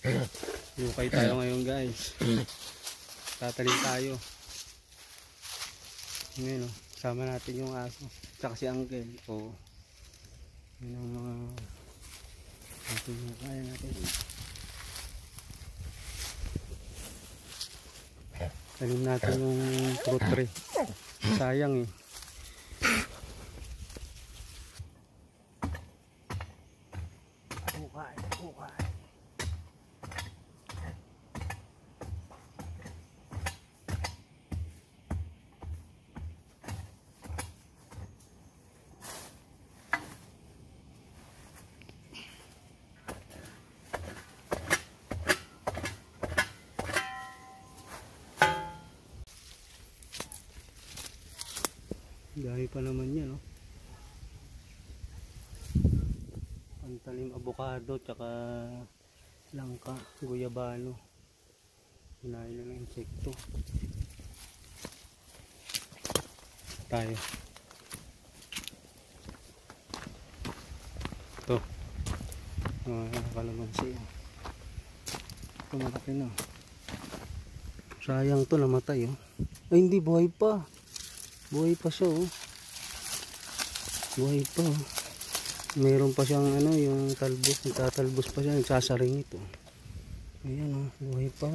Yukay tayo ngayon guys. Tatalim tayo. Ngayon oh, sama natin yung aso. Tsaka si Uncle. O. Yun ang mga natin yung kaya natin. Talim natin yung fruit tree. Sayang eh. Ukay, ukay. Dami pa naman yan, no? Pantalim avocado, tsaka langka, guyabano. Hinahin na ng insekto. Tayo. Ito. Kalamansi. Ito malaki na. Sayang to, namatay, oh. Ay, hindi, buhay pa. Buhay pa siya, oh. Buhay pa, oh. Meron pa siyang ano, yung talbos. Nagtatalbos pa siya, nagsasaring ito. Ayan, oh. Buhay pa.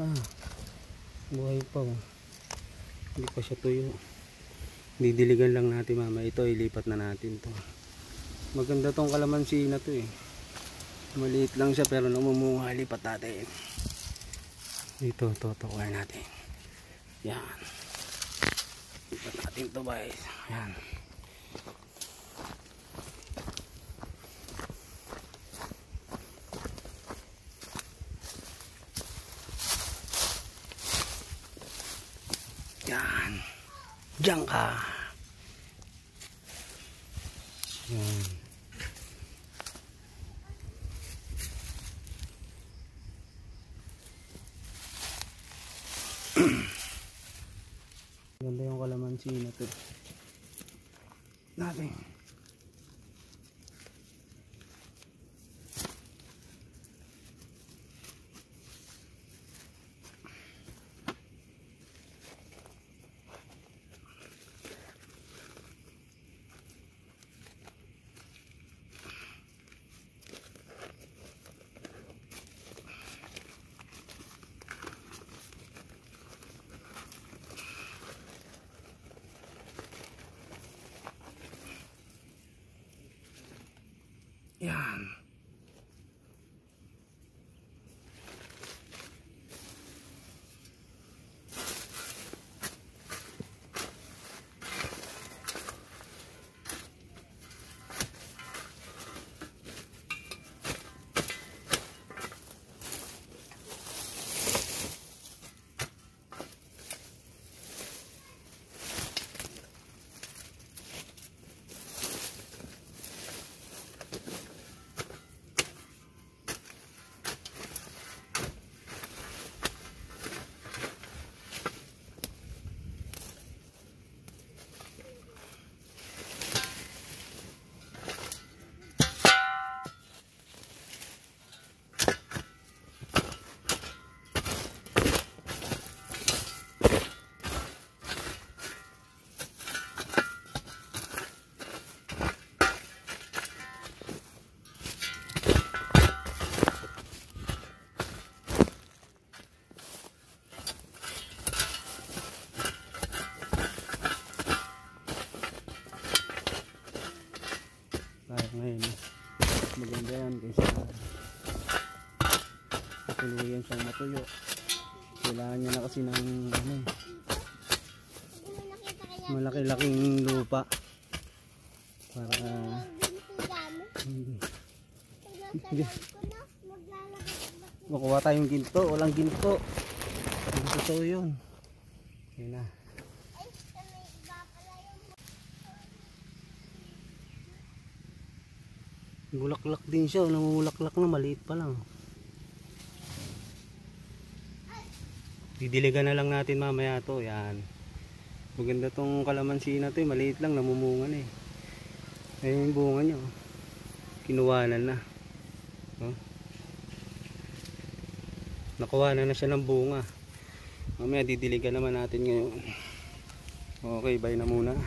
Buhay pa, oh. Hindi pa siya tuyo. Didiligan lang natin mama. Ito, ilipat na natin to. Maganda tong kalamansi na to, eh. Maliit lang siya pero namumunga. Lipat natin. Dito, tutukuhan natin. Yan. Lipat natin to guys. Ayan. Yan. Diyan ka. Yan. Ganda yung kalamansi na to natin. Yan. Ngayon, maganda yan kaysa tuluyan siyang matuyo. Kailangan niya na kasi ng ano, malaki-laking lupa para makuha tayong ginto. Walang ginto, hindi totoo yun. Yun na. Bulaklak din siya, namumulaklak na, maliit pa lang. Didiligan na lang natin mamaya to. Yan. Maganda tong kalamansi na to, maliit lang, namumunga na eh. Ayun yung bunga niya, oh. Kinuwanan na. Oh. Nakuha na siya ng bunga. Mamaya didiligan naman natin ngayon. Okay, bye na muna.